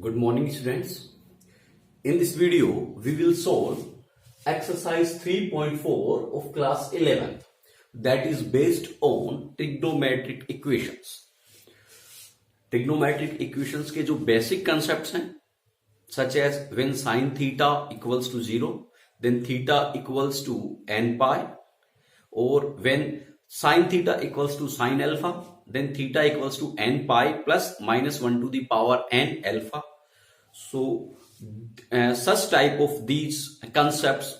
Good morning, students. In this video, we will solve exercise 3.4 of class 11th, that is based on trigonometric equations. Trigonometric equations के जो basic concepts हैं, such as when sin theta equals to 0, then theta equals to n pi, or when sin theta equals to sin alpha, then theta equals to n pi plus minus 1 to the power n alpha. So such type of these concepts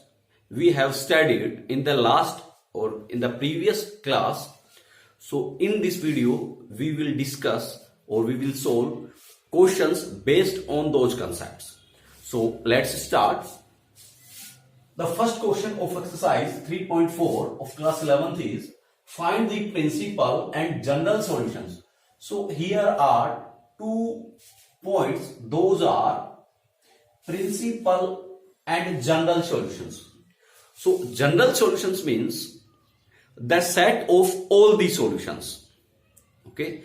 we have studied in the last or in the previous class. So in this video we will discuss or we will solve questions based on those concepts. So let's start. The first question of exercise 3.4 of class 11th is find the principal and general solutions. So here are 2 points. Those are principal and general solutions. So general solutions means the set of all the solutions. Okay,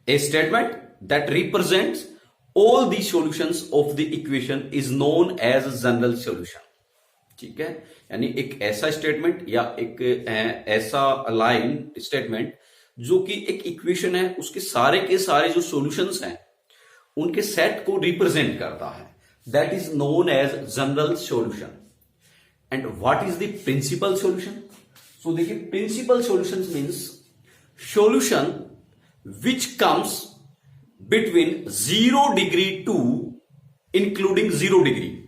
a statement that represents all the solutions of the equation is known as a general solution. ठीक है, यानी एक ऐसा statement या एक ऐसा line statement जो कि एक इक्वेशन है उसके सारे के सारे जो सॉल्यूशंस हैं उनके सेट को रिप्रेजेंट करता है, that is known as general solution. And what is the principal solution? So देखिए, principal solution means solution which comes between 0 degree to including 0 degree,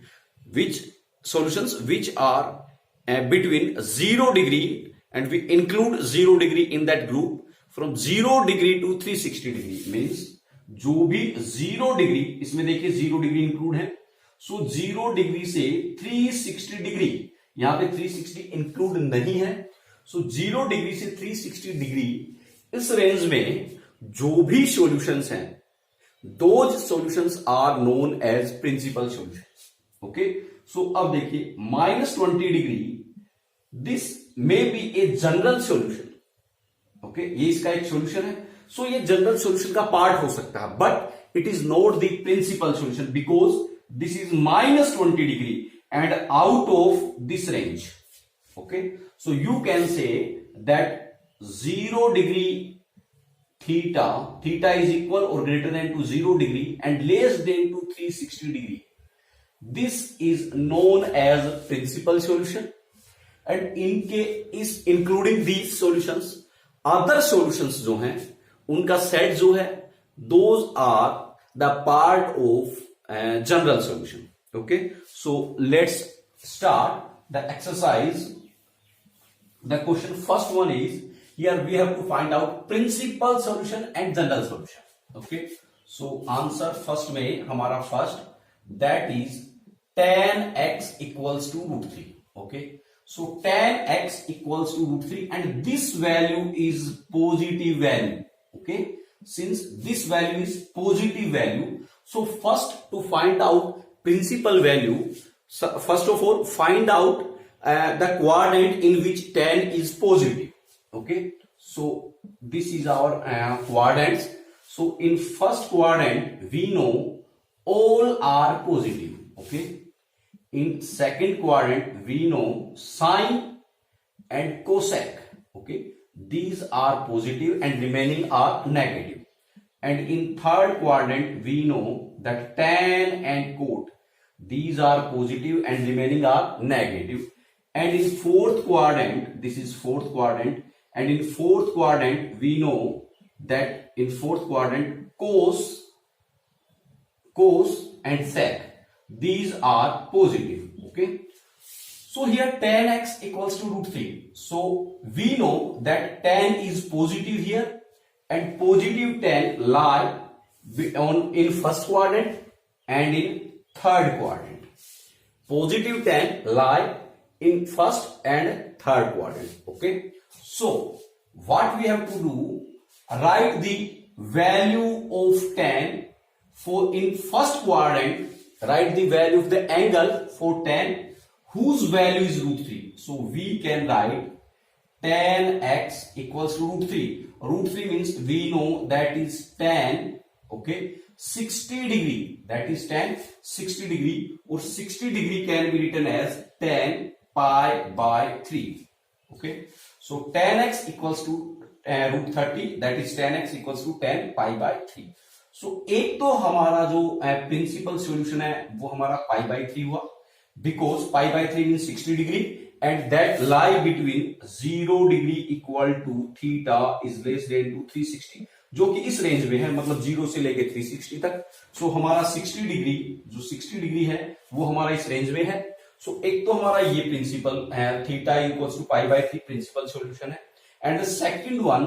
which solutions which are between 0 degree and we include 0 degree in that group from 0 degree to 360 degree means जो भी 0 degree, इसमें देखिए 0 degree include है, सो 0 degree से 360 degree, यहां पे 360 include नहीं है, सो 0 डिग्री से 360 डिग्री इस रेंज में जो भी सॉल्यूशंस हैं those solutions are known as principal solutions. Okay, so अब देखिए -20 degree, this may be a general solution. Okay, ये इसका एक सॉल्यूशन है, सो ये जनरल सॉल्यूशन का पार्ट हो सकता है, but it is not the principal solution because this is -20 degree and out of this range. Okay, so you can say that 0 degree theta is equal or greater than to 0 degree and less than to 360 degree. This is known as principal solution, and इनके इस including these solutions, other solutions जो हैं उनका set जो है those are the part of general solution. Okay, so let's start the exercise. The question first one is, here we have to find out principal solution and general solution. Okay, so answer first में हमारा first, that is tan x equals to √3. Okay, so tan x equals to √3 and this value is positive value. Okay, since this value is positive value, so first to find out principal value, first of all find out the quadrant in which tan is positive. Okay, so this is our quadrants. So in first quadrant we know all are positive. Okay, in second quadrant we know sine and cosec. Okay, these are positive and remaining are negative. And in third quadrant we know that tan and cot, these are positive and remaining are negative. And in fourth quadrant, this is fourth quadrant, and in fourth quadrant we know that in fourth quadrant cos and sec, these are positive. Okay, so here tan x equals to √3, so we know that tan is positive here and positive tan lie in first quadrant and in third quadrant. Positive tan lie in first and third quadrant. Okay, so what we have to do, write the value of tan for in first quadrant, write the value of the angle for tan whose value is √3. So we can write tan x equals to √3. √3 means we know that is tan. Okay, 60 degree, that is tan 60 degree, और 60 degree can be written as tan pi by 3. Okay, so tan x equals to √30, that is tan x equals to tan pi by 3. So एक तो हमारा जो principal solution है वो हमारा pi by 3 हुआ, because pi by 3 mean 60 degree and that lie between 0 degree equal to theta is less than to 360, जो कि इस रेंज में है, मतलब 0 से लेके 360 तक. सो हमारा 60 डिग्री, जो 60 डिग्री है वो हमारा इस रेंज में है. सो एक तो हमारा ये प्रिंसिपल है theta equals to pi by 3 principal solution है. एंड द सेकंड वन,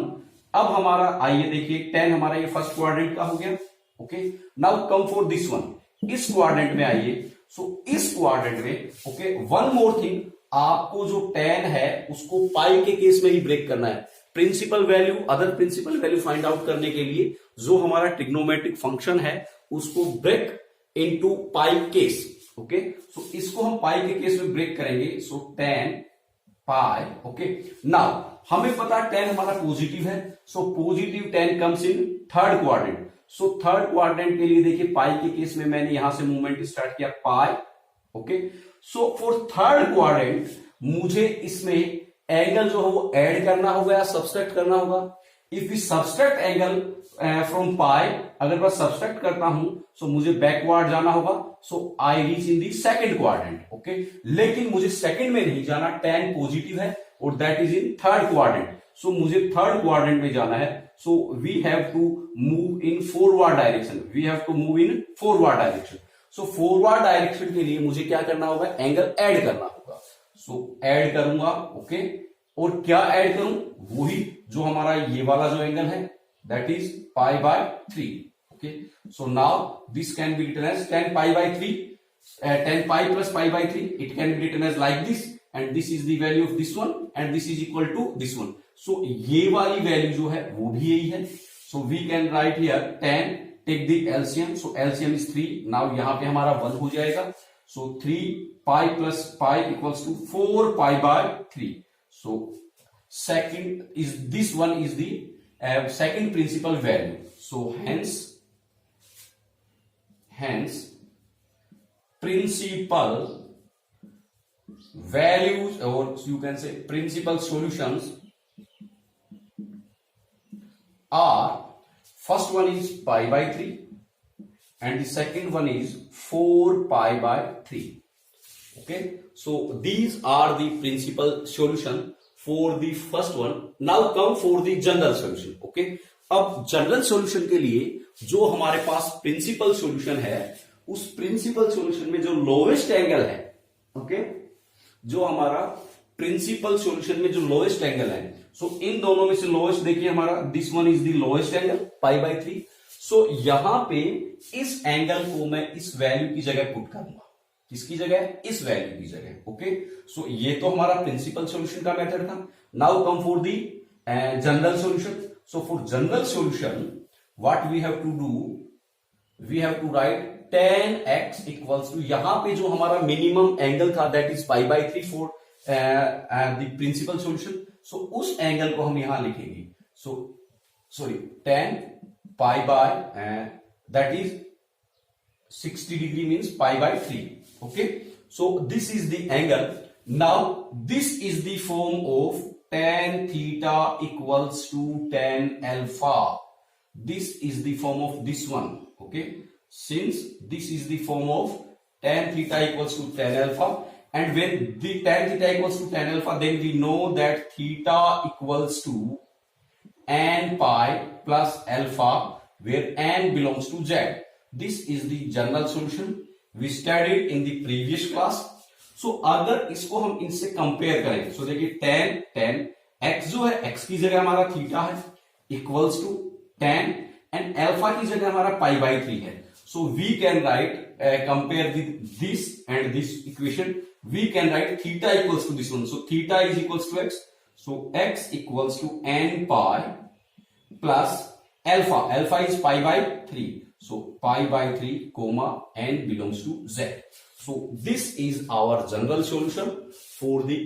अब हमारा आइए देखिए tan हमारा ये फर्स्ट क्वाड्रेंट का हो गया. Okay, now come for this one, इस क्वाड्रेंट में आइए. सो इस क्वाड्रेंट में ओके, वन मोर थिंग, आपको जो tan है उसको पाई के केस में ही ब्रेक करना है. Principal value, other principal value find out करने के लिए जो हमारा ट्रिग्नोमेट्रिक फंक्शन है उसको break into pi case. Okay, so इसको हम पाई के केस में ब्रेक करेंगे. So tan pi. Okay, now हमें पता tan हमारा पॉजिटिव है, so positive tan comes in third quadrant. So third quadrant के लिए देखिए पाई के केस में मैंने यहां से मूवमेंट स्टार्ट किया pi. Okay, so for third quadrant मुझे इसमें एंगल जो है वो ऐड करना होगा या सब्सट्रैक्ट करना होगा. If we subtract angle from pi, अगर मैं सब्सट्रैक्ट करता हूं सो मुझे बैकवर्ड जाना होगा. So I reach in the second quadrant. Okay, लेकिन मुझे सेकंड में नहीं जाना, tan पॉजिटिव है और that is in third quadrant. So मुझे थर्ड क्वाड्रेंट में जाना है. So we have to move in forward direction, we have to move in forward direction. So forward direction के लिए मुझे क्या करना होगा, एंगल ऐड करना होगा. सो ऐड करूंगा. ओके, और क्या ऐड करूं, वही जो हमारा ये वाला जो एंगल है that is pi by 3. Okay, so now this can be written as tan pi by 3, tan pi plus pi by 3. It can be written as like this and this is the value of this one and this is equal to this one. So ये वाली value जो है वो भी यही है. So we can write here tan, take the LCM. So LCM is 3. Now यहां पे हमारा 1 हो जाएगा. So 3 pi plus pi equals to 4 pi by 3. So second is this one is the second principal value. So hence principal values, or you can say principal solutions are, first one is pi by 3 and the second one is 4 pi by 3. Okay, so these are the principal solution for the first one. Now come for the general solution. Okay, अब general solution के लिए जो हमारे पास principal solution है, उस principal solution में जो lowest angle है, ओके, जो हमारा प्रिंसिपल सॉल्यूशन में जो लोएस्ट एंगल है, सो इन दोनों में से लोएस्ट देखिए हमारा this one is the lowest angle pi by 3. सो यहां पे इस एंगल को मैं इस वैल्यू की जगह पुट करूंगा. किसकी जगह, इस वैल्यू की जगह. ओके, सो ये तो हमारा प्रिंसिपल सॉल्यूशन का मेथड था. Now come for the general solution. So for general solution what we have to do, we have to write tan x equals to, यहां पे जो हमारा मिनिमम एंगल था that is pi by 3 for the principal solution. So उस एंगल को हम यहां लिखेंगे. So sorry, tan pi by that is 60 degree means pi by 3. Okay, so this is the angle. Now this is the form of tan theta equals to tan alpha. This is the form of this one. Okay, since this is the form of tan theta equals to tan alpha, and when the tan theta equals to tan alpha, then we know that theta equals to n pi plus alpha, where n belongs to z. This is the general solution we studied in the previous class. So अगर इसको हम इनसे compare करें, सो देखिए tan x जो है, x की जगह हमारा थीटा है, equals to tan, and alpha की जगह हमारा पाई बाय 3 है. So we can write, compare with this and this equation, we can write theta equals to this one. So theta is equals to x. So x equals to n pi plus alpha is pi by 3. So pi by 3 comma n belongs to z. So this is our general solution for the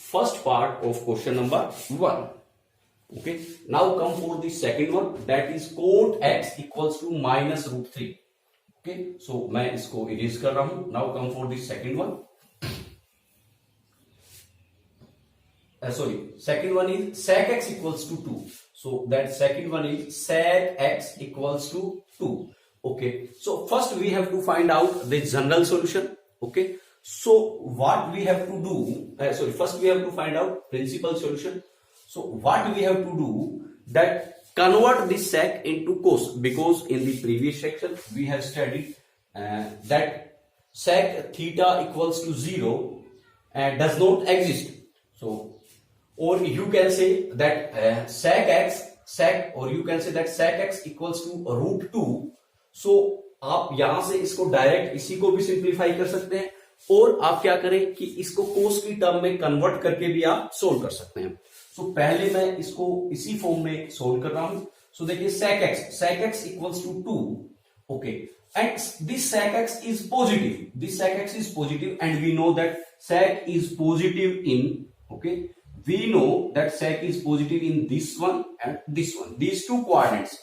first part of question number 1. Okay, now come for the second one, that is cot x equals to minus root 3. Okay, so मैं इसको erase कर रहा हूं. Now come for the second one. Second one is sec x equals to 2. So that second one is sec x equals to 2. Okay, so first we have to find out the general solution. Okay, so what we have to do, first we have to find out principal solution. So what we have to do, that convert this sec into cos, because in the previous section we have studied that sec theta equals to 0 does not exist. So, or you can say that sec x equals to root 2. So आप यहां से इसको direct इसी को भी simplify कर सकते हैं, और आप क्या करें कि इसको कोस की टर्म में कन्वर्ट करके भी आप सोल्व कर सकते हैं. सो पहले मैं इसको इसी फॉर्म में सोल्व कर रहा हूं. सो देखिए sec x equals to 2. Okay, and this sec x is positive, and we know that sec is positive in, okay, we know that sec is positive in this one and this one, these two quadrants,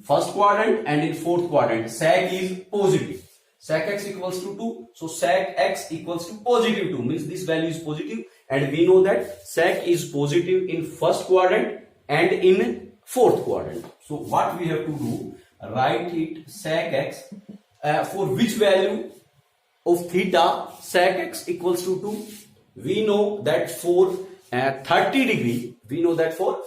first quadrant and in fourth quadrant sec is positive. Sec x equals to 2, so sec x equals to positive 2, means this value is positive, and we know that sec is positive in first quadrant and in fourth quadrant. So what we have to do, write it sec x for which value of theta sec x equals to 2. We know that for 30 degree, we know that for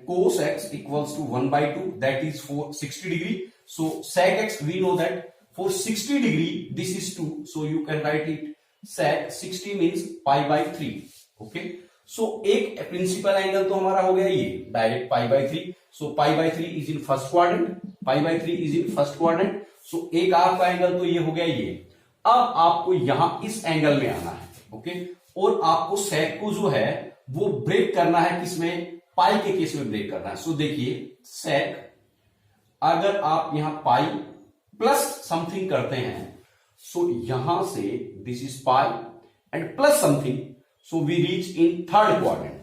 cos x equals to 1 by 2, that is for 60 degree. So sec x, we know that for 60 degree this is 2, so you can write it sec 60 means pi by 3. Okay, so एक principal angle तो हमारा हो गया ये direct pi by 3. So pi by 3 is in first quadrant, pi by 3 is in first quadrant. So एक आपका angle तो ये हो गया ये. अब आपको यहां इस एंगल में आना है. ओके, और आपको सेक को जो है वो ब्रेक करना है, किसमें, पाई के केस में ब्रेक करना है. सो देखिए सेक, अगर आप यहां पाई प्लस समथिंग करते हैं, सो यहां से this is pi and plus something, so we reach in third quadrant.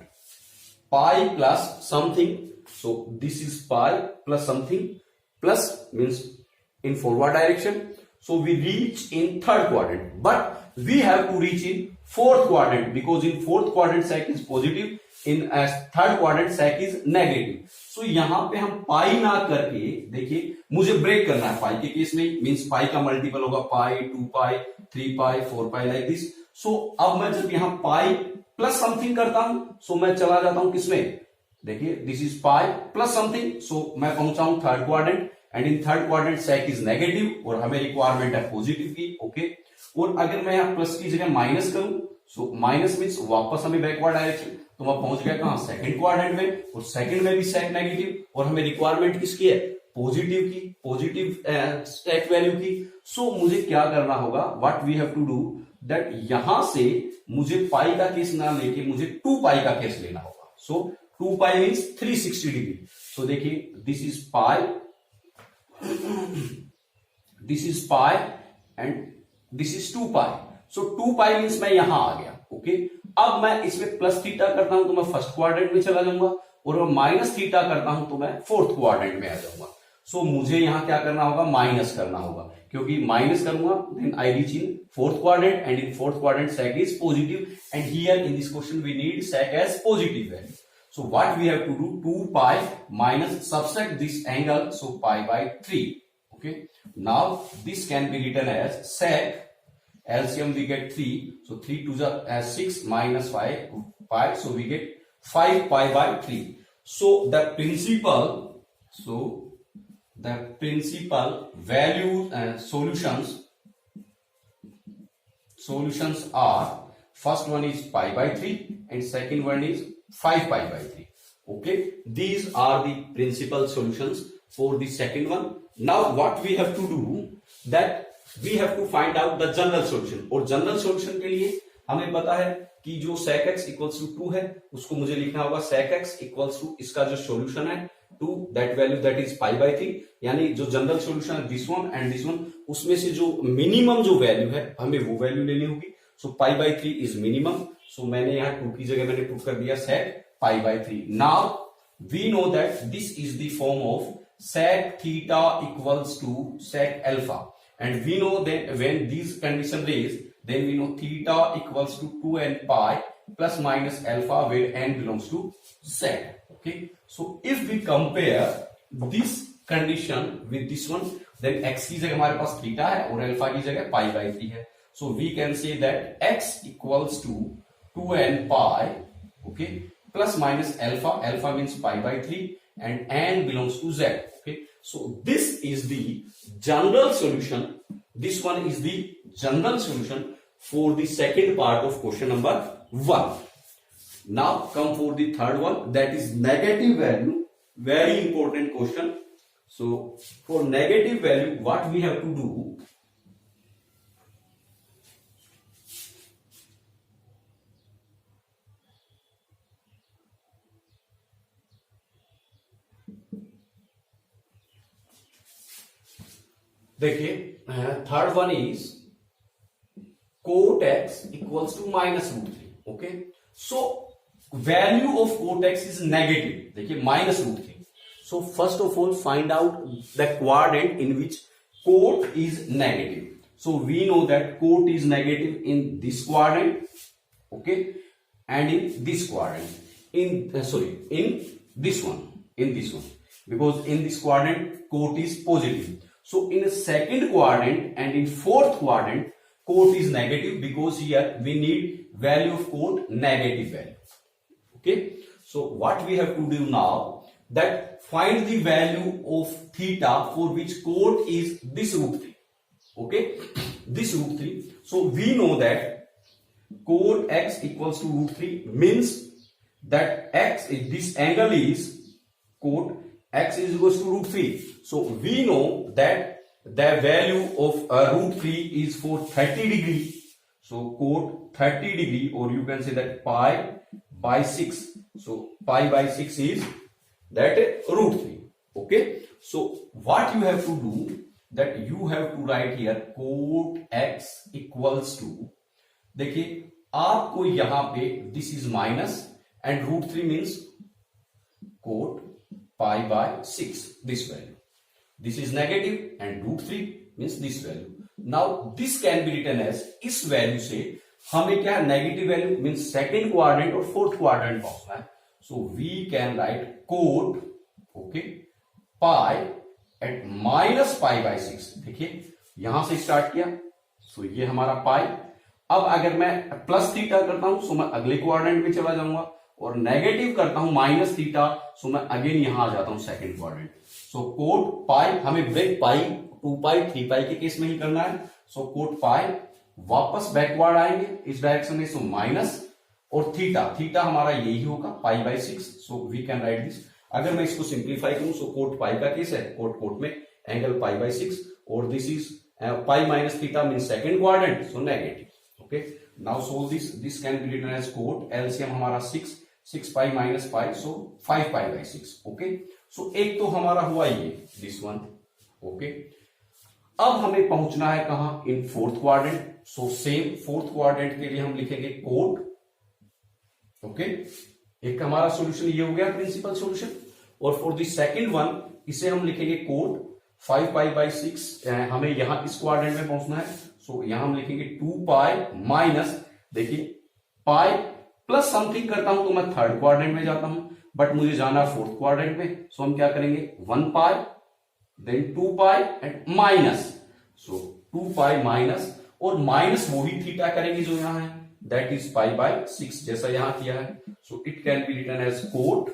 Pi plus something, so this is pi plus something, plus means in forward direction, so we reach in third quadrant, but we have to reach in fourth quadrant, because in fourth quadrant sec is positive, in third quadrant sec is negative. So यहां पे हम पाई ना करके, देखिए मुझे break करना है पाई के केस में, मींस पाई का मल्टीपल होगा पाई, 2 पाई, 3 पाई, 4 पाई, लाइक दिस. सो अब मैं जब यहां पाई प्लस समथिंग करता हूं, सो मैं चला जाता हूं किसमें, देखिए this is pi plus something, so मैं पहुंचा हूं third quadrant, and in third quadrant sec is negative, और हमें रिक्वायरमेंट है पॉजिटिव की. ओके, और अगर मैं यहां प्लस की जगह माइनस करूं, सो माइनस मींस वापस हमें बैकवर्ड डायरेक्शन, तो मैं पहुंच गया कहां, सेकंड क्वाड्रेंट में, और सेकंड में भी सेक नेगेटिव, और हमें रिक्वायरमेंट किसकी है, पॉजिटिव की, पॉजिटिव सेक वैल्यू की. सो मुझे क्या करना होगा, what we have to do, that यहां से मुझे पाई का केस ना लेके मुझे 2 पाई का केस लेना होगा. सो 2 पाई मीन्स 360 डिग्री. सो देखिए this is pi, this is pi and this is 2 pi. So 2 pi means मैं यहां आ गया. ओके, अब मैं इसमें प्लस थीटा करता हूं तो मैं फर्स्ट क्वाड्रेंट में चला जाऊंगा, और मैं माइनस थीटा करता हूं तो मैं फोर्थ क्वाड्रेंट में आ जाऊंगा. सो मुझे यहां क्या करना होगा, माइनस करना होगा, क्योंकि माइनस करूंगा then I reach in fourth quadrant, and in fourth quadrant sec is positive, and here in this question we need sec as positive value. So what we have to do, 2 pi minus subtract this angle, so pi by 3. Okay, now this can be written as sec, LCM we get 3, so 3 to the 6 minus 5 pi, so we get 5 pi by 3. So the principal values and solutions are, first one is pi by 3 and second one is 5 pi by 3. Okay, these are the principal solutions for the second one. Now what we have to do, that we have to find out the general solution. और general solution के लिए हमें पता है कि जो sec x equals to 2 है, उसको मुझे लिखना होगा sec x इक्वल्स टू इसका जो सॉल्यूशन है 2, that value that is pi by 3. यानी जो जनरल सॉल्यूशन है this one and this one, उसमें से जो मिनिमम जो वैल्यू है हमें वो वैल्यू लेनी होगी. सो पाई बाय 3 इज मिनिमम, सो मैंने यहाँ 2 की जगह मैंने पुट कर दिया sec pi/3. Now we know that this is the form of sec theta equals to sec alpha, and we know that when these condition raised, then we know theta equals to 2n pi plus minus alpha where n belongs to sec. Okay, so if we compare this condition with this one, then x की जगह हमारे पास theta है और alpha की जगह pi/3 है. So we can say that x equals to 2n pi, okay, plus minus alpha. Alpha means pi/3 and n belongs to z. Okay, so this is the general solution. This one is the general solution for the second part of question number 1. Now come for the third one, that is negative value. Very important question. So for negative value, what we have to do? देखिए third one is cot x equals to -√3. Okay, so value of cot x is negative. देखिए -√3. So first of all find out the quadrant in which cot is negative. So we know that cot is negative in this quadrant, okay, and in this quadrant, in this one, because in this quadrant cot is positive. So in the second quadrant and in fourth quadrant, cot is negative because here we need value of cot negative value. Okay, so what we have to do now, that find the value of theta for which cot is this √3. Okay, this √3. So we know that cot x equals to √3 means that x is, this angle is cot x is equals to √3. So we know that the value of √3 is for 30 degree. So cot 30 degree, or you can say that pi/6. So pi/6 is that √3. Okay. So what you have to do, that you have to write here cot x equals to, देखिए आपको यहां पे this is minus and √3 means cot pi/6, this value. This is negative and √3 means this value. Now this can be written as, इस value से हमें क्या negative value means second quadrant और fourth quadrant पहुंचना है. So we can write cot, okay, pi at -pi/6. देखिए यहां से स्टार्ट किया, सो ये हमारा पाई. अब अगर मैं प्लस थीटा करता हूं, सो मैं अगले क्वाड्रेंट में चला जाऊंगा, और नेगेटिव करता हूं -θ, सो मैं अगेन यहां आ जाता हूं सेकंड क्वाड्रेंट. सो cot पाई, हमें ब्रेक पाई 2 पाई 3 पाई के केस में ही करना है. सो cot पाई, वापस बैकवर्ड आएंगे इस डायरेक्शन में, सो माइनस, और थीटा हमारा यही होगा pi/6. So we can write this. अगर मैं इसको सिंप्लीफाई करूं, सो cot पाई का केस है, cot में एंगल pi/6, और this is pi -θ mean second quadrant, so negative. Okay, now solve this can be written as cot, LCM हमारा 6 पाई माइनस पाई, सो 5 pi/6. Okay, so एक तो हमारा हुआ ये दिस वन. ओके, अब हमें पहुंचना है कहां, इन fourth quadrant. So same fourth quadrant के लिए हम लिखेंगे cot. ओके, एक हमारा सॉल्यूशन ये हो गया प्रिंसिपल सॉल्यूशन, और फॉर द सेकंड वन इसे हम लिखेंगे cot 5 pi/6. हमें यहां इस क्वाड्रेंट में पहुंचना है, सो यहां हम लिखेंगे 2 पाई माइनस, देखिए पाई प्लस समथिंग करता हूं तो मैं थर्ड क्वाड्रेंट में जाता हूं, बट मुझे जाना फोर्थ क्वाड्रेंट में. सो हम क्या करेंगे, 1 pi then 2 pi and minus, so 2 pi minus, और माइनस वही थीटा करेंगे जो यहां है, दैट इज pi/6 जैसा यहां किया है. So it can be written as cot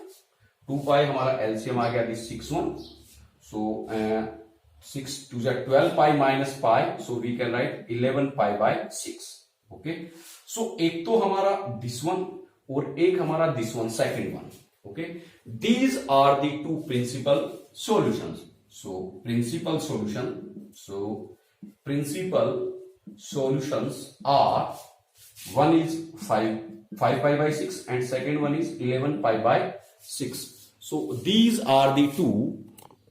2 pi, हमारा एलसीएम आ गया this 6 1. So 6 2 12 pi minus pi, so we can write 11 pi/6. Okay, so एक तो हमारा दिस वन और एक हमारा this one, second one. Okay, these are the two principal solutions. So principal solutions are, one is 5 pi/6 and second one is 11 pi/6. So these are the two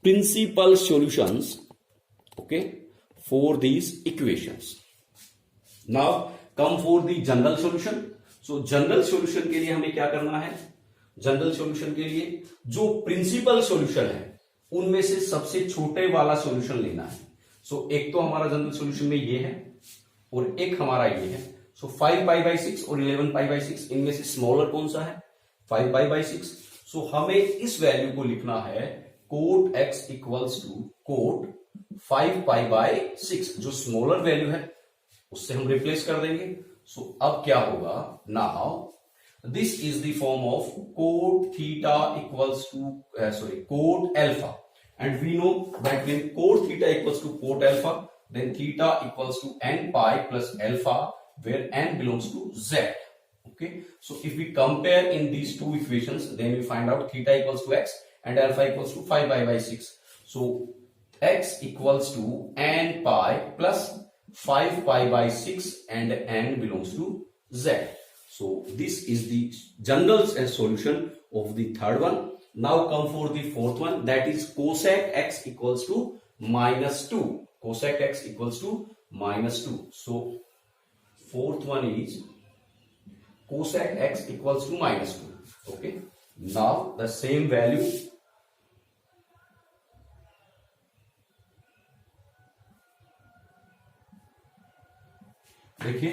principal solutions, okay, for these equations. Now come for the general solution. So general solution के लिए हमें क्या करना है, general solution के लिए जो principal solution है उनमें से सबसे छोटे वाला सॉल्यूशन लेना है। सो एक तो हमारा जनरल सॉल्यूशन में ये है और एक हमारा ये है। सो 5π/6 और 11π/6 इनमें से स्मॉलर कौन सा है, 5π/6। सो हमें इस वैल्यू को लिखना है cot x equals to cot 5π/6, जो स्मॉलर वैल्यू है उससे हम रिप्लेस कर देंगे। सो अब क्या होगा, now this is the form of cot theta equals to cot alpha, and we know that when cot theta equals to cot alpha, then theta equals to n pi plus alpha, where n belongs to z. Okay, so if we compare in these two equations, then we find out theta equals to x and alpha equals to 5π/6. So x equals to n pi plus 5π/6 and n belongs to z. So this is the general solution of the third one. Now come for the fourth one, that is cosec x equals to -2. Cosec x equals to -2. So fourth one is cosec x equals to -2. Okay. Now the same value, देखिए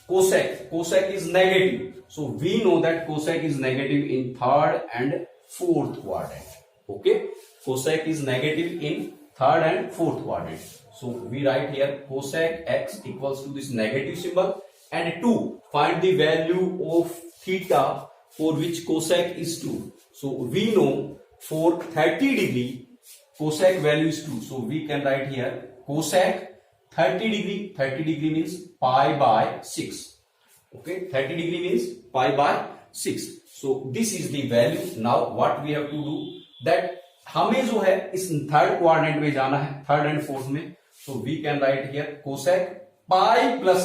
cosec is negative, so we know that cosec is negative in third and fourth quadrant. Okay, cosec is negative in third and fourth quadrant. So we write here cosec x equals to this negative symbol, and to find the value of theta for which cosec is 2. So we know for 30 degree cosec value is 2, so we can write here cosec 30 degree. 30 degree means π/6. Okay, 30 degree means π/6. So this is the value. Now what we have to do, that हमें जो है इस third quadrant में जाना है, third and fourth में. So we can write here cosec pi plus,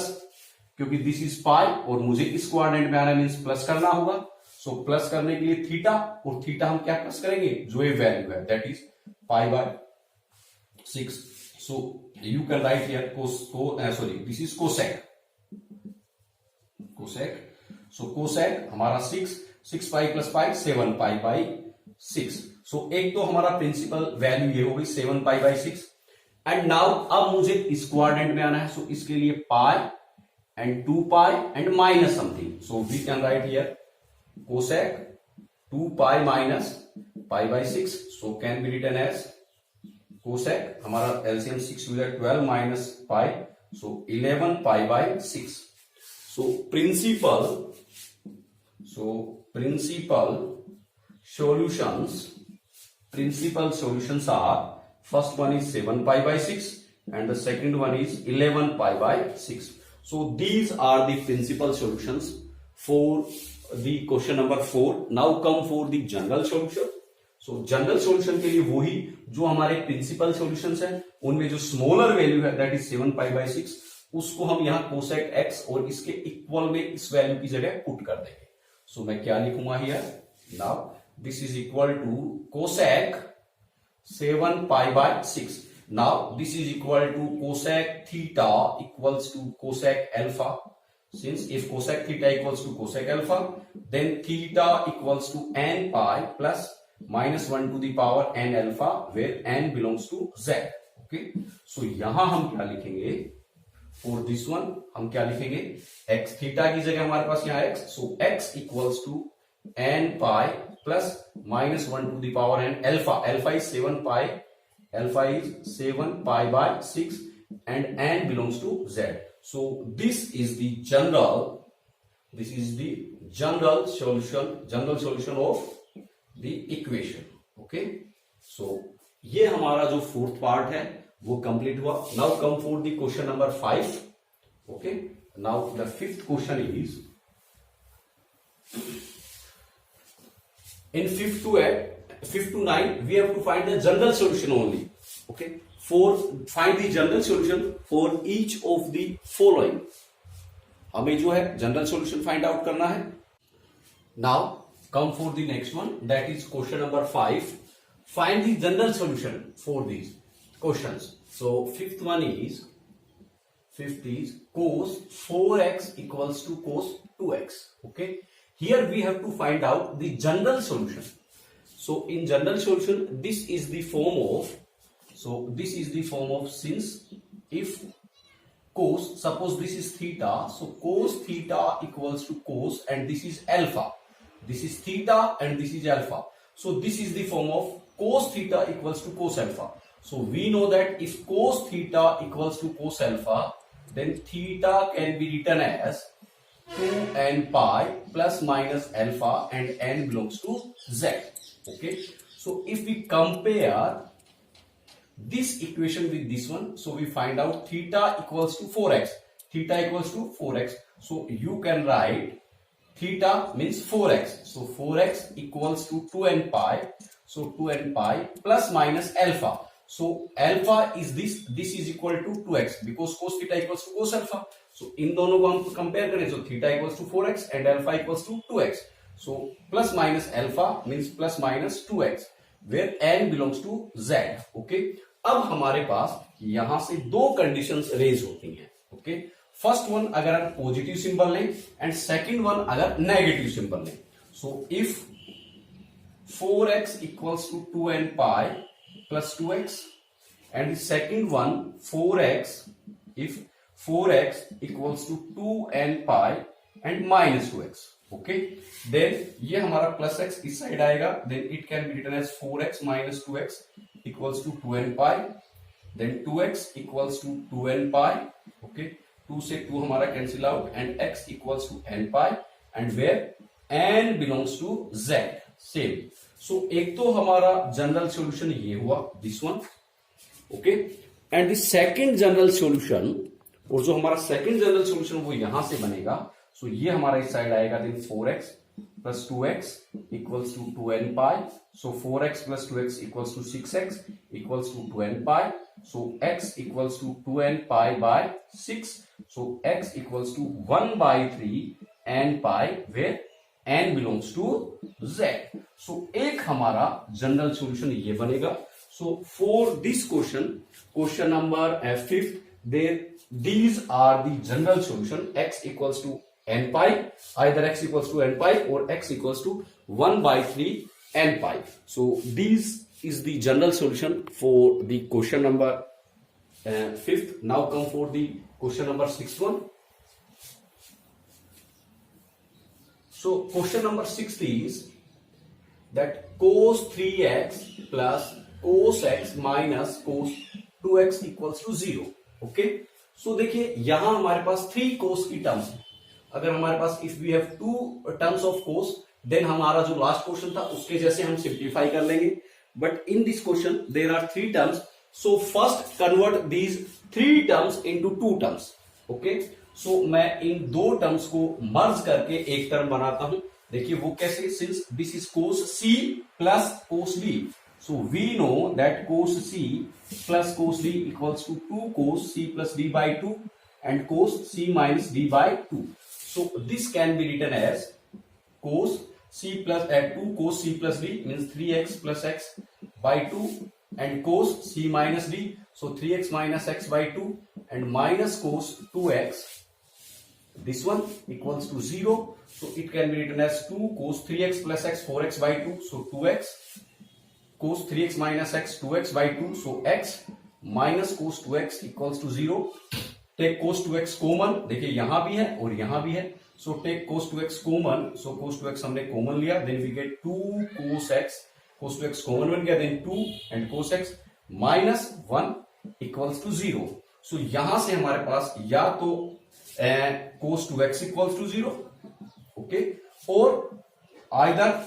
क्योंकि this is pi और मुझे इस क्वाड्रेंट में आना मीन्स प्लस करना होगा. सो प्लस करने के लिए थीटा, और थीटा हम क्या प्लस करेंगे, जो ये वैल्यू है that is π/6. So you can write here this is cosec. So cosec हमारा 6π plus पाई 7π/6. So एक तो हमारा प्रिंसिपल वैल्यू ये हो गई 7π/6. एंड नाउ अब मुझे इस क्वाड्रेंट में आना है, सो इसके लिए pi and 2π and minus something. So we can write here cosec 2π minus π/6. So can be written as cosec, हमारा एलसीएम 6 हो जाए 12 minus pi, so 11π/6. So principal solutions are, first one is 7π/6 and the second one is 11π/6. So these are the principal solutions for the question number 4. Now come for the general solution. So general solution के लिए वही जो हमारे principal solutions हैं, उनमें जो smaller value है that is 7π/6, उसको हम यहाँ कोसेक x और इसके इक्वल में इस वैल्यू की जगह पुट कर देंगे. सो मैं क्या लिखूंगा here, now this is equal to cosec 7π/6. Now this is equal to cosec theta equals to cosec alpha. Since if cosec theta equals to cosec alpha, then theta equals to n pi plus -1 to the power n alpha, where n belongs to z. Okay, so यहां हम क्या लिखेंगे, for this one हम क्या लिखेंगे, x theta की जगह हमारे पास यहाँ x, so x equals to n pi plus -1 to the power n alpha. Alpha is 7π, alpha is 7π/6 and n belongs to z. So this is the general solution of the equation. Okay, so ये हमारा जो fourth part है वो complete हुआ. Now come for the question number 5. Okay, now the fifth question is, in 5 to 9 we have to find the general solution only. Okay, find the general solution for each of the following. हमें जो है general solution find out करना है. Now come for the next one, that is question number 5. Find the general solution for these questions. So fifth one is fifth is cos 4x equals to cos 2x. Okay, here we have to find out the general solution. So in general solution, this is the form of, since if cos, suppose this is theta, so cos theta equals to cos, and this is alpha, this is theta and this is alpha, so this is the form of cos theta equals to cos alpha. So we know that if cos theta equals to cos alpha, then theta can be written as 2n pi plus minus alpha, and n belongs to z. Okay, so if we compare this equation with this one, so we find out theta equals to 4x, theta equals to 4x, so you can write theta means 4x, so 4x equals to 2n pi, so 2n pi plus minus alpha, so alpha is this is equal to 2x because cos theta equals to cos alpha, so in दोनों को हम compare करें, so theta equals to 4x and alpha equals to 2x, so plus minus alpha means plus minus 2x where n belongs to z. Okay, अब हमारे पास यहां से दो कंडीशंस रेज होती हैं. ओके, फर्स्ट वन अगर हम पॉजिटिव सिंबल लें एंड सेकंड वन अगर नेगेटिव सिंबल लें. So if 4x equals to 2n pi plus 2x and the second one 4x, if 4x equals to 2n pi and minus 2x. ओके, then ये हमारा plus x इस side आएगा, then it can be written as 4x minus 2x equals to 2n pi, then 2x equals to 2n pi. Okay, 2 से 2 हमारा cancel out and x equals to n pi and where n belongs to z. Same. So एक तो हमारा general solution ये हुआ, this one. Okay, and the second general solution, और जो हमारा सेकंड जनरल सॉल्यूशन वो यहां से बनेगा. सो ये हमारा इस साइड आएगा, then 4x plus 2x equals to 2n pi. So 4x plus 2x equals to 6x equals to 2n pi. So x equals to 2n pi by 6. So x equals to 1 by 3 n pi where n belongs to z. So एक हमारा general solution ये बनेगा. So for this question number 5th, these are the general solution. X equals to n pi, either x equals to n pi or x equals to 1 by 3 n pi. So this is the general solution for the question number 5th. Now come for the question number 6th one. So question number 6th is that cos 3x plus cos x minus cos 2x equals to 0. Okay, so देखिए यहां हमारे पास 3 cos की terms है. अगर हमारे पास if we have 2 terms of cos, then हमारा जो लास्ट क्वेश्चन था उसके जैसे हम सिंप्लीफाई कर लेंगे. But in this question there are 3 terms, so first convert these 3 terms into 2 terms. Okay, so मैं इन 2 टर्म्स को मर्ज करके एक टर्म बनाता हूं. देखिए वो कैसे, since this is cos C plus cos B, so we know that cos C plus cos D equals to 2 cos C plus D by 2 and cos C minus D by 2. So this can be written as cos c plus 2 cos c plus d means 3x plus x by 2 and cos c minus d, so 3x minus x by 2 and minus cos 2x, this one equals to 0. So it can be written as 2 cos 3x plus x 4x by 2, so 2x cos 3x minus x 2x by 2, so x minus cos 2x equals to 0. Take cos 2x common, देखिए यहां भी है और यहां भी है, so take cos 2x common, so cos 2x हमने common लिया, then we get 2 cos x, cos 2x common बन गया, then 2 and cos x minus 1 equals to 0. So यहां से हमारे पास या तो cos 2x equals to 0, okay, और either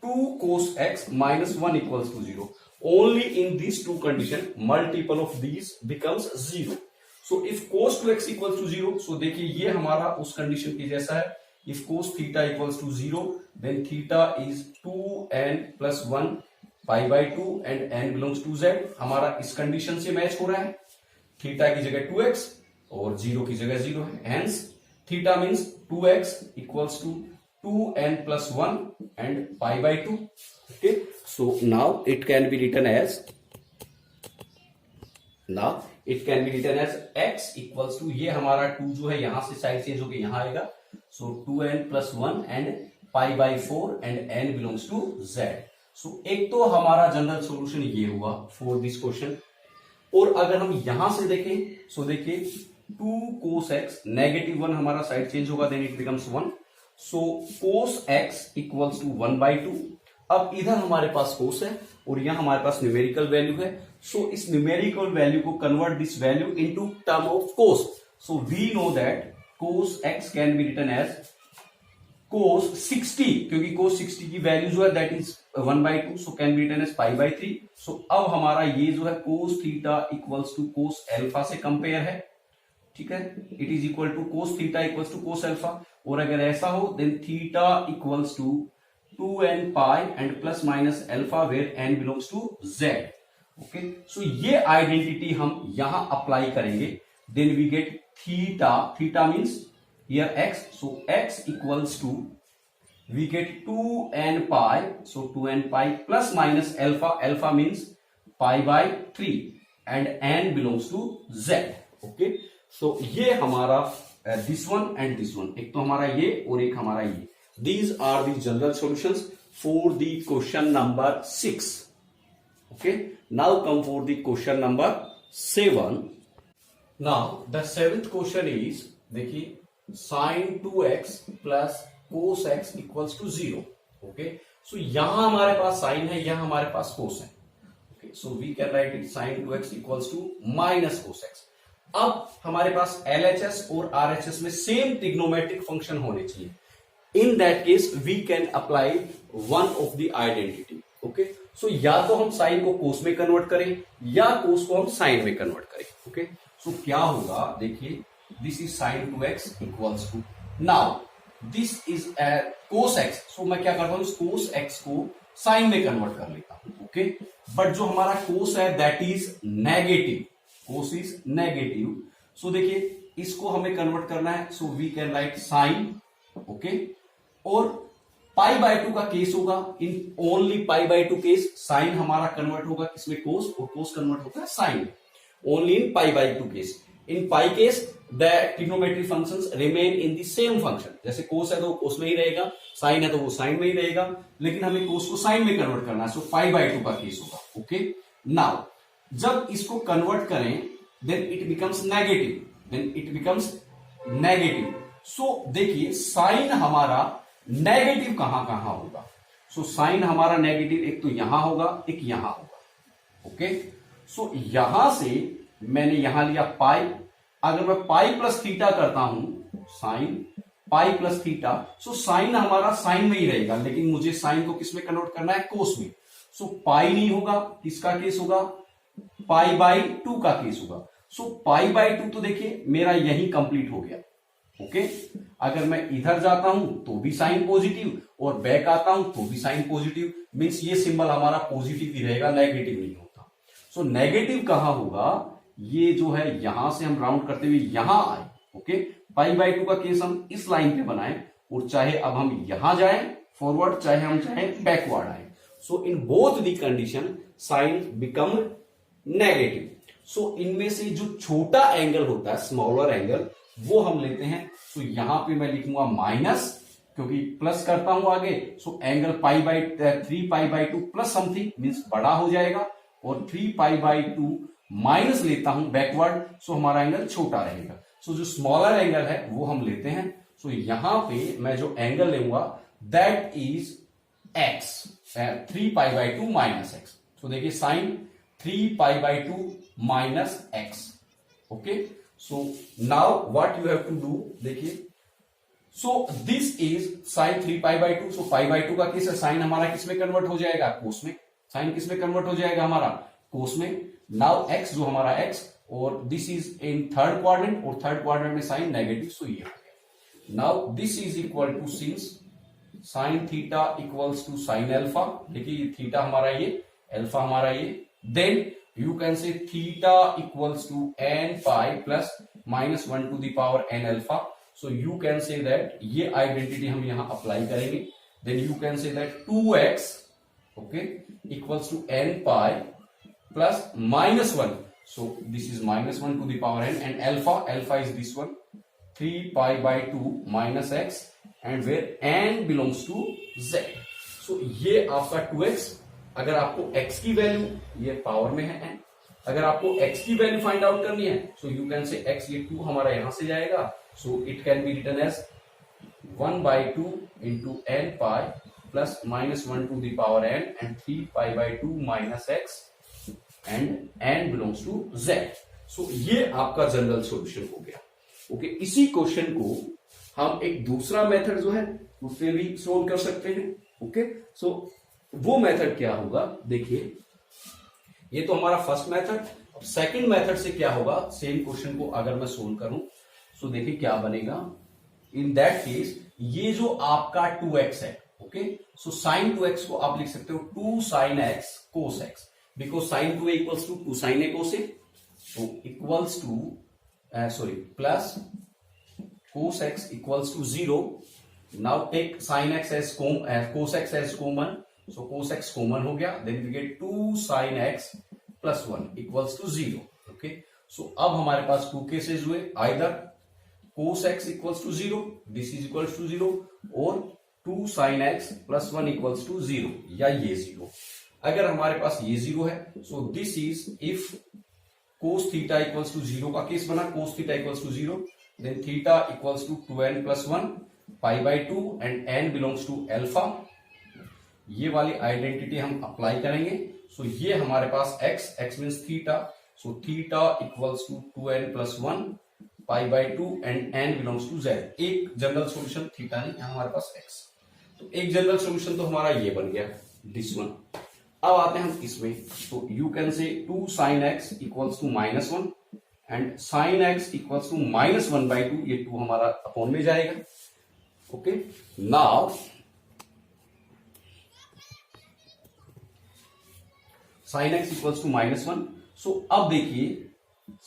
2 cos x minus 1 equals to 0. Only in these two conditions, multiple of these becomes 0. So if cos 2x equals to 0, so देखिए ये हमारा उस कंडीशन की जैसा है. If cos theta equals to 0, then theta is 2n plus 1 pi by 2 and n belongs to z. हमारा इस condition से मैच हो रहा है. थीटा की जगह 2x और 0 की जगह 0 है. Hence theta means 2x equals to 2n plus 1 and pi by 2. Okay, so now it can be written as now it can be written as x equals to, ये हमारा 2 जो है यहां से साइड चेंज होकर यहां आएगा, so 2n+1 and π/4 and n belongs to z। So एक तो हमारा जनरल सॉल्यूशन ये हुआ फॉर दिस क्वेश्चन। और अगर हम यहां से देखें, सो देखिए 2 cos x, -1 हमारा साइड चेंज होगा, then it becomes 1, so cos x equals to 1/2। अब इधर हमारे पास cos है और यहां हमारे पास न्यूमेरिकल वैल्यू है, सो इस न्यूमेरिकल वैल्यू को convert this value into term of cos। So we know that cos x can be written as cos 60, क्योंकि cos 60 की वैल्यू जो है that is 1/2, so can be written as π/3। सो अब हमारा ये जो है cos theta equals to cos alpha से कंपेयर है, ठीक है, it is equal to cos theta equals to cos alpha. और अगर ऐसा हो then theta equals to 2n pi and plus minus alpha where n belongs to z। Okay, so ये identity हम यहां अप्लाई करेंगे, then we get theta means here x, so x equals to, we get 2n pi, so 2n pi plus minus alpha means π/3 and n belongs to z। okay, so ये हमारा this one and this one, एक तो हमारा ये और एक हमारा ये, these are the general solutions for the question number 6। okay, now come for the question number 7। now the 7th question is, देखिए sin 2x plus cos x equals to 0। Okay, so यहां हमारे पास sin है, यहां हमारे पास cos है। Okay, so we can write it sin 2x equals to minus cos x। अब हमारे पास LHS और RHS में सेम ट्रिग्नोमेट्रिक फंक्शन होने चाहिए। In that case we can apply one of the identity. Okay, so या तो हम साइन को cos में कन्वर्ट करें या cos को हम साइन में कन्वर्ट करें। ओके, सो क्या होगा, देखिए this is sin 2x equals to, now this is cos x, so मैं क्या करता हूं, इस cos x को sin में कन्वर्ट कर लेता हूं। ओके, बट जो हमारा cos है that is negative, cos is negative, so देखिए इसको हमें कन्वर्ट करना है, so we can write sin। Okay, और π/2 का केस होगा, इन ओनली π/2 केस sin हमारा कन्वर्ट होगा किसमें, cos, और cos कन्वर्ट होता है sin, only in π/2 case. In pi case the trigonometric functions remain in the same function, जैसे कोस है तो वो कोस में ही रहेगा, साइन है तो वो साइन में ही रहेगा, लेकिन हमें कोस को साइन में कन्वर्ट करना है, सो π/2 का केस होगा। ओके, नाउ जब इसको कन्वर्ट करें then it becomes negative, so देखिए साइन हमारा नेगेटिव कहां कहां होगा, सो साइन हमारा नेगेटिव एक तो यहां होगा, एक यहां होगा। ओके, सो यहां से मैंने यहां लिया पाई, अगर मैं पाई प्लस थीटा करता हूं, साइन पाई प्लस थीटा, सो साइन हमारा साइन में ही रहेगा, लेकिन मुझे साइन को किस में कन्वर्ट करना है, कोस में, सो पाई नहीं होगा, किसका केस होगा, π/2 का केस होगा। सो π/2 तो देखिए मेरा यही कंप्लीट हो गया। ओके, अगर मैं इधर जाता हूं तो भी साइन पॉजिटिव और बैक आता हूं तो भी साइन पॉजिटिव, मीन्स ये सिंबल हमारा पॉजिटिव ही रहेगा, नेगेटिव नहीं होता। सो नेगेटिव कहां होगा, ये जो है यहां से हम राउंड करते हुए यहां आए। ओके, π/2 का केस हम इस लाइन पे बनाए, और चाहे अब हम यहां जाएं फॉरवर्ड, चाहे हम चाहे बैकवर्ड आए, so in both the condition sine become negative. So इनमें से जो छोटा एंगल होता है, स्मॉलर एंगल, वो हम लेते हैं। सो यहां पे मैं लिखूंगा माइनस, क्योंकि प्लस करता हूं आगे, so angle 3π/2 plus something means बड़ा हो जाएगा, और 3π/2 माइनस लेता हूं बैकवर्ड, सो हमारा एंगल छोटा रहेगा। सो जो स्मॉलर एंगल है वो हम लेते हैं। सो यहां पे मैं जो एंगल लूंगा that is x, 3π/2 minus x। So देखिए sine 3π/2 minus x। Okay, so now what you have to do, देखिए, so this is sine 3π/2, so π/2 का केस है, साइन हमारा किस में कन्वर्ट हो जाएगा, कोस में, साइन किस में कन्वर्ट हो जाएगा हमारा, कोस में। नाउ x जो हमारा x, और this is in third quadrant, और थर्ड क्वाड्रेंट में साइन नेगेटिव, सो ये हो गया। Now this is equal to since sine theta equals to sine alpha, देखिए थीटा हमारा ये, अल्फा हमारा ये, then you can say theta equals to n pi plus minus 1 to the power n alpha. So you can say that, ये identity हम यहां apply करेंगे, then you can say that 2x okay equals to n pi plus -1, so this is -1 to the power n, and alpha is this one, 3 pi by 2 minus x, and where n belongs to z. so ये आपका 2x, अगर आपको x की value, ये power में है n, अगर आपको x की वैल्यू फाइंड आउट करनी है, so you can say x, ये 2 हमारा यहां से जाएगा, so it can be written as 1/2 into n pi plus -1 to the power n and 3 pi by 2 minus x and n belongs to z. so ये आपका general solution हो गया. Okay, इसी क्वेश्चन को हम एक दूसरा मेथड जो है उससे भी सोल्व कर सकते हैं. ओके, सो वो मेथड क्या होगा, देखिए ये तो हमारा फर्स्ट मेथड. अब सेकंड मेथड से क्या होगा, सेम क्वेश्चन को अगर मैं सोल्व करूं, सो देखिए क्या बनेगा. इन दैट केस ये जो आपका 2x है, ओके, सो साइन 2x को आप लिख सकते हो 2 sin x cos x, because sine 2a equals to 2 sin a cos a, so equals to plus cos x equals to 0. Now take sin x as cos x as common, so cos x common हो गया, then we get 2 sin x plus 1 equals to 0. Okay, so अब हमारे पास 2 cases हुए, either cos x equals to 0, this is equals to 0, और 2 sin x plus 1 equals to 0, या ये 0. अगर हमारे पास ये 0 है, so this is if cos theta equals to 0 का केस बना, cos theta equals to 0, then theta equals to 2n plus 1 pi by 2 and n belongs to alpha. ये वाली आइडेंटिटी हम अप्लाई करेंगे. सो ये हमारे पास x means theta, so theta equals to 2n plus 1 pi by 2 and n belongs to z. एक general solution theta नहीं, हमारे पास x. तो एक जनरल सॉल्यूशन तो हमारा ये बन गया, दिस वन. अब आते हैं हम इसमें, तो यू कैन से 2 sin x equals to -1 and sin x equals to -1/2, ये 2 हमारा अपॉन में जाएगा. Okay, now sin x equals to -1. So अब देखिए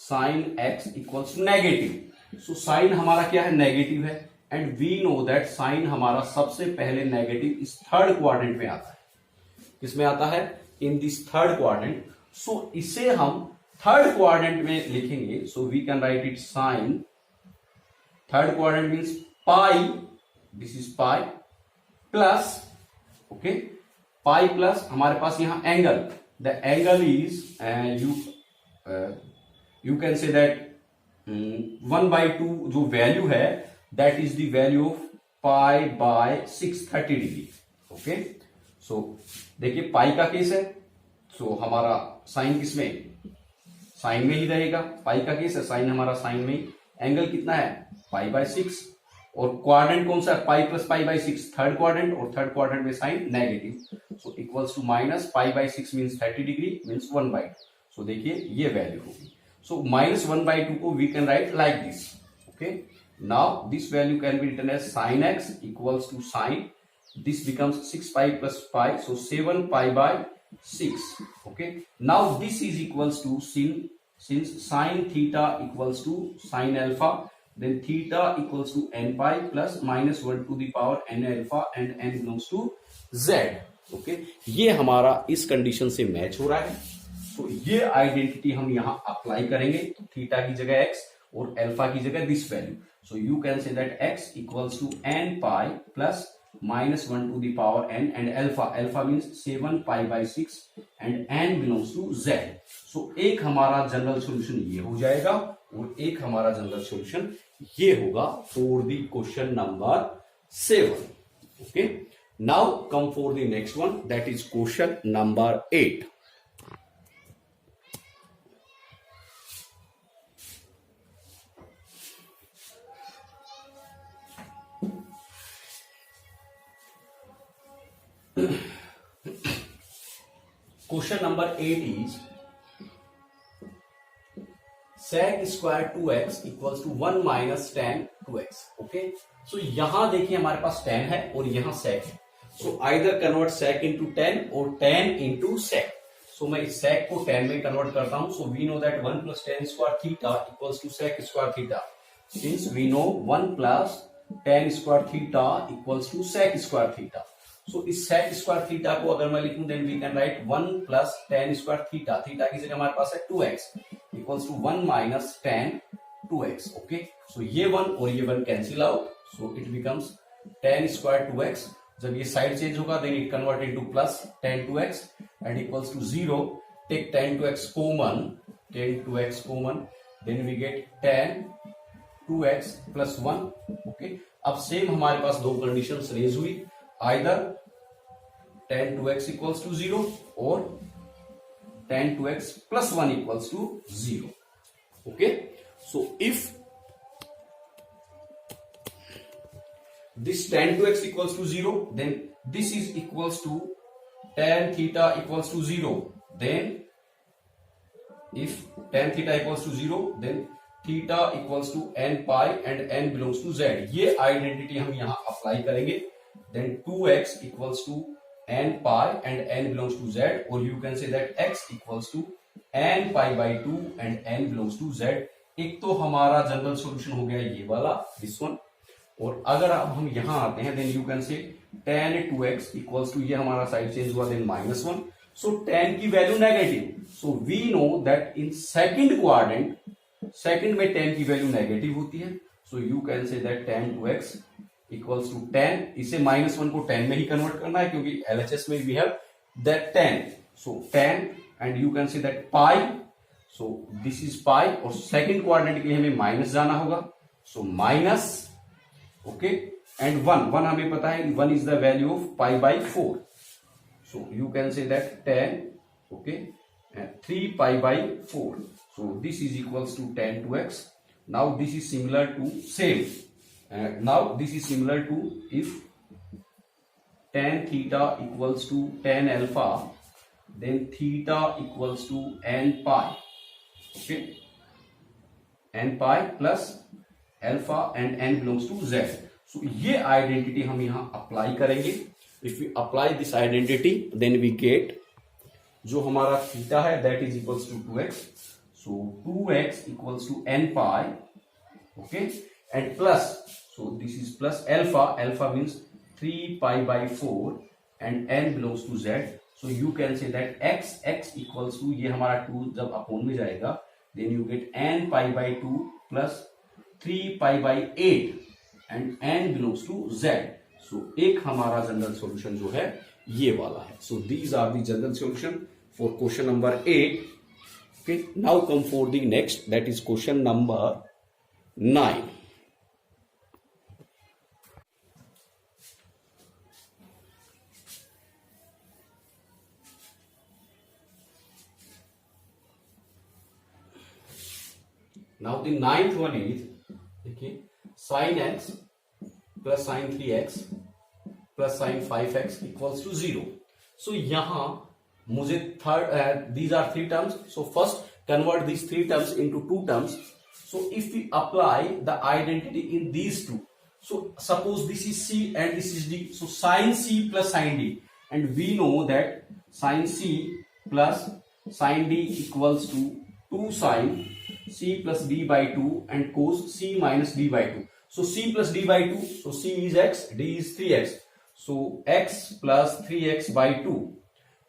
sin x equals to negative, so sine हमारा क्या है, नेगेटिव है, and we know that sine हमारा सबसे पहले नेगेटिव इस थर्ड क्वाड्रेंट में आता है. किसमें आता है, in this third quadrant. So इसे हम थर्ड क्वाड्रेंट में लिखेंगे, so we can write it sine third quadrant means pi, this is pi plus, okay, pi plus हमारे पास यहां angle, the angle is you can say that 1/2 जो value है, that is the value of pi by 630 degree. Okay, so देखिए pi का case है, सो हमारा sign किसमें, साइन में ही रहेगा. पाई का केस है, साइन हमारा साइन में ही. एंगल कितना है, पाई बाय 6, और क्वाड्रेंट कौन सा है, pi plus pi by 6, third quadrant, और थर्ड क्वाड्रेंट में sine negative, so equals to minus pi by 6 means 30 degree means 1/2. So देखिए ये वैल्यू होगी. सो -1/2 को we can write like this. Okay, now this value can be written as sin x equals to sine, this becomes 6 pi plus pi, so 7 pi by 6. Okay, now this is equals to since sin theta equals to sin alpha, then theta equals to n pi plus -1 to the power n alpha and n belongs to z. Okay, ये हमारा इस condition से match हो रहा है. तो ये identity हम यहां अप्लाई करेंगे, तो थीटा की जगह x और अल्फा की जगह this value. So you can say that x equals to n pi plus -1 to the power n and alpha means 7 pi by 6 and n belongs to z. So एक हमारा general solution ये हो जाएगा और एक हमारा जनरल सॉल्यूशन ये होगा for the question number 7. Okay, now come for the next one, that is question number 8. Question number 8 is sec square 2x equals to 1 minus tan 2x. Okay, so यहां देखिए हमारे पास tan है और यहां sec है. So either convert sec into tan और tan into sec. So मैं इस sec को tan में convert करता हूं. So we know that 1 plus tan square theta equals to sec square theta. Since we know 1 plus tan square theta equals to sec square theta. सो इस sec square theta को अगर मैं लिखूं then we can write 1 plus tan square theta, theta की जगह हमारे पास है 2x equals to 1 minus tan 2x। Okay, so ये 1 और ये 1 cancel out, so it becomes tan square 2x। जब ये साइड चेंज होगा then it convert into plus tan 2x and equals to 0। Take tan 2x common, tan 2x common, then we get tan 2x plus 1। Okay, अब same हमारे पास दो conditions raise हुई, either tan 2x equals to 0 or tan 2x plus 1 equals to 0. Okay, so if this tan 2x equals to 0, then this is equals to tan theta equals to 0. Then if tan theta equals to 0, then theta equals to n pi and n belongs to z. ये identity हम यहां apply करेंगे, then 2x equals to n pi and n belongs to z, or you can say that x equals to n pi by 2 and n belongs to z. एक तो हमारा general solution हो गया ये वाला, दिस वन। और अगर अब हम यहां आते हैं then you can say tan 2x equals to, ये हमारा साइड चेंज हुआ देन -1, सो tan की value negative, so we know that in second quadrant, second में tan की वैल्यू नेगेटिव होती है, so you can say that tan 2x equals to 10, इसे -1 को 10 में ही कन्वर्ट करना है क्योंकि LHS में we have that 10, so 10 and you can see that pi, so this is pi, और सेकंड क्वाड्रेंट के लिए हमें माइनस जाना होगा, सो माइनस, ओके, एंड 1 हमें पता है 1 is the value of pi by 4, so you can say that 10, okay, 3 pi by 4, so this is equals to tan 2x। Now this is similar to same, now this is similar to if tan theta equals to tan alpha, then theta equals to n pi, okay, n pi plus alpha and n belongs to z. So ये identity हम यहां apply करेंगे। If we apply this identity then we get जो हमारा theta है that is equals to 2x, so 2x equals to n pi, okay, and plus, so this is plus alpha, alpha means 3 pi by 4 and n belongs to z, so you can say that x equals to, ये हमारा 2 जब upon में जाएगा then you get n pi by 2 plus 3 pi by 8 and n belongs to z. so एक हमारा general solution जो है ये वाला है। so these are the general solution for question number 8. okay, now come for the next, that is question number 9. Now the ninth one is, देखिए, sin x plus sin 3x plus sin 5x equals to 0. So यहाँ मुझे third, these are three terms. So first convert these three terms into two terms. So if we apply the identity in these two, so suppose this is c and this is d, so sin c plus sin d, and we know that sin c plus sin d equals to 2 sin c plus d by 2 and cos c minus d by 2. So c plus d by 2, so c is x, d is 3x, so x plus 3x by 2,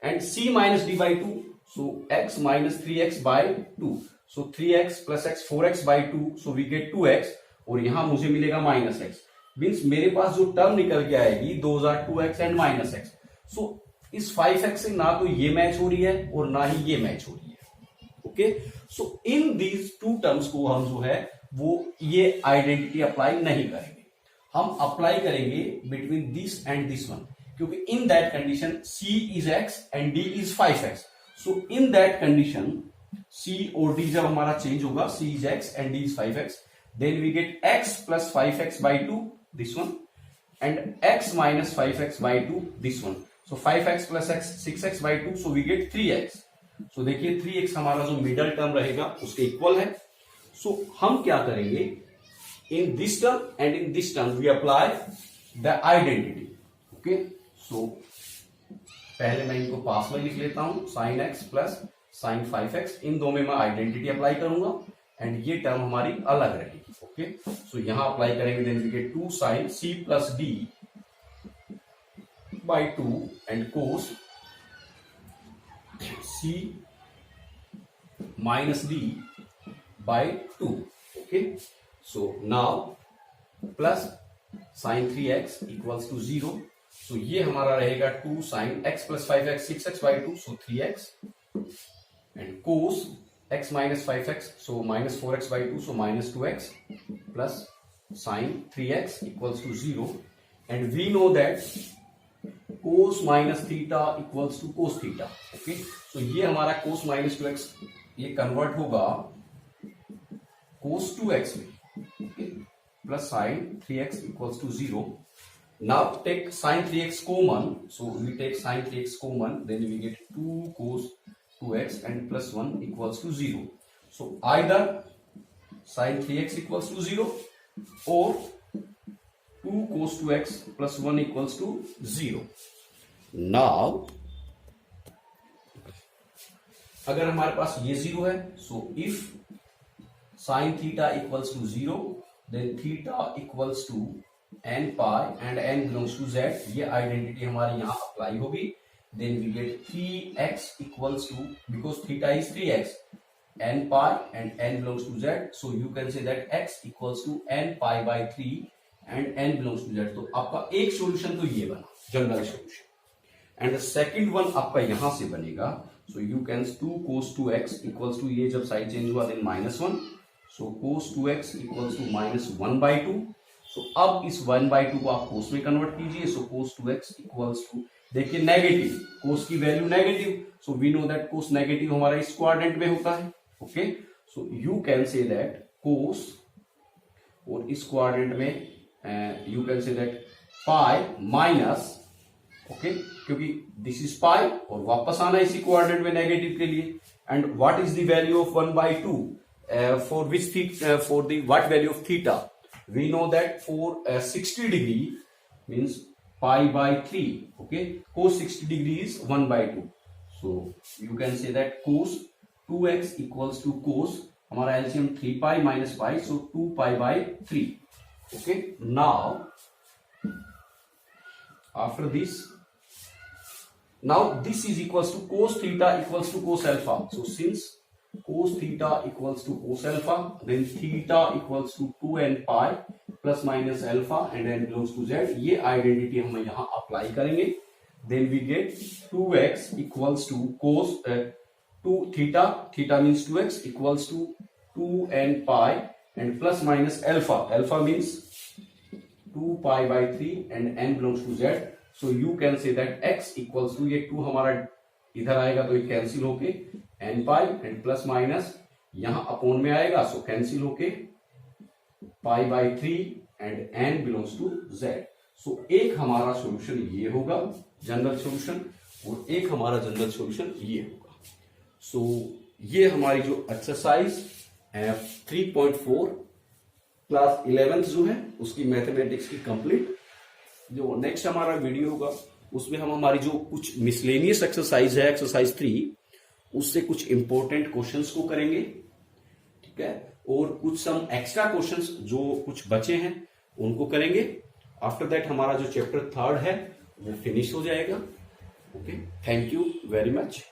and c minus d by 2, so x minus 3x by 2, so 3x plus x 4x by 2, so we get 2x, और यहां मुझे मिलेगा minus x, means मेरे पास जो term निकल के आएगी those are 2x and minus x. सो इस 5x से ना तो ये मैच हो रही है और ना ही ये मैच हो रही है। Okay, so in these two terms को हम जो है वो ये आइडेंटिटी अप्लाई नहीं करेंगे, हम अप्लाई करेंगे between this and this one, क्योंकि in that condition c is x and d is 5x। So in that condition c और d जब हमारा चेंज होगा, c is x and d is 5x, then we get x plus 5x by 2 this one and x minus 5x by 2 this one, so 5x plus x 6x by 2, so we get 3x। सो देखिए 3x हमारा जो middle term रहेगा उसके equal है। सो हम क्या करेंगे, in this term and in this term we apply the identity. Okay, so पहले मैं इनको पास में लिख लेता हूं, sin x plus sin 5x, इन दो में मैं आइडेंटिटी अप्लाई करूंगा एंड ये टर्म हमारी अलग रहेगी। ओके, सो यहां अप्लाई करेंगे, then we get 2 sin c plus d by 2 and cos C minus D by 2. Okay, so now plus sin 3x equals to 0. So ये हमारा रहेगा 2 sin x plus 5x 6x by 2, so 3x, and cos x minus 5x, so minus 4x by 2, so minus 2x, plus sin 3x equals to 0. And we know that cos minus theta equals to cos theta. Okay, so ये हमारा cos minus 2x ये convert होगा cos 2x में. Okay, plus sin 3x equals to 0. Now take sin 3x common, so we take sin 3x common, then we get 2 cos 2x and plus 1 equals to 0. So either sin 3x equals to 0 or 2 cos 2x plus 1 equals to 0. Now अगर हमारे पास ये 0 है, so if sin theta equals to 0, then theta equals to n pi and n belongs to z. ये identity हमारी यहाँ apply होगी. Then we get 3x equals to, because theta is 3x, n pi and n belongs to z, so you can say that x equals to n pi by 3 and n belongs to z. तो आपका एक solution तो ये बना general solution, and second one आपका यहां से बनेगा. So you can 2 cos 2x equals to, ये जब साइड चेंज हुआ then -1, so cos 2x equals to -1/2. So अब इस 1/2 को आप कोस में कन्वर्ट कीजिए. So cos 2x equals to, देखिए नेगेटिव, कोस की value negative, so we know that cos negative हमारा इस क्वाड्रेंट में होता है. Okay, so you can say that कोस, और इस क्वाड्रेंट में you can say that pi minus, okay, क्योंकि दिस इज पाई और वापस आना इसी क्वाड्रेंट में नेगेटिव के लिए. And what is the value of 1/2 for which for the what value of theta. We know that for 60 degree means pi by 3. Okay, cos 60 degree is 1/2. So you can say that cos 2x equals to cos, हमारा LCM 3 pi minus pi, so 2 pi by 3. Okay, now after this, now this is equals to cos theta equals to cos alpha. So since cos theta equals to cos alpha, then theta equals to 2n pi plus minus alpha and n belongs to z. ये identity हम यहाँ apply करेंगे. Then we get 2x equals to cos 2 theta, theta means 2x equals to 2n pi and plus minus alpha, alpha means 2 pi by 3 and n belongs to z. So you can say that x equals to, ये 2 हमारा इधर आएगा तो ये cancel होके n pi and plus minus यहां upon में आएगा, सो कैंसिल होके pi by 3 and n belongs to z. So एक हमारा सॉल्यूशन ये होगा जनरल सॉल्यूशन, और एक हमारा जनरल सॉल्यूशन ये होगा. सो ये हमारी जो एक्सरसाइज 3.4 क्लास 11th जो है उसकी मैथमेटिक्स की कंप्लीट. जो नेक्स्ट हमारा वीडियो होगा उसमें हम हमारी जो कुछ मिसलेनियस एक्सरसाइज है, एक्सरसाइज 3, उससे कुछ इंपॉर्टेंट क्वेश्चंस को करेंगे. ठीक है, और कुछ सम एक्स्ट्रा क्वेश्चंस जो कुछ बचे हैं उनको करेंगे. आफ्टर दैट हमारा जो चैप्टर 3rd है वो फिनिश हो जाएगा. Okay, thank you very much.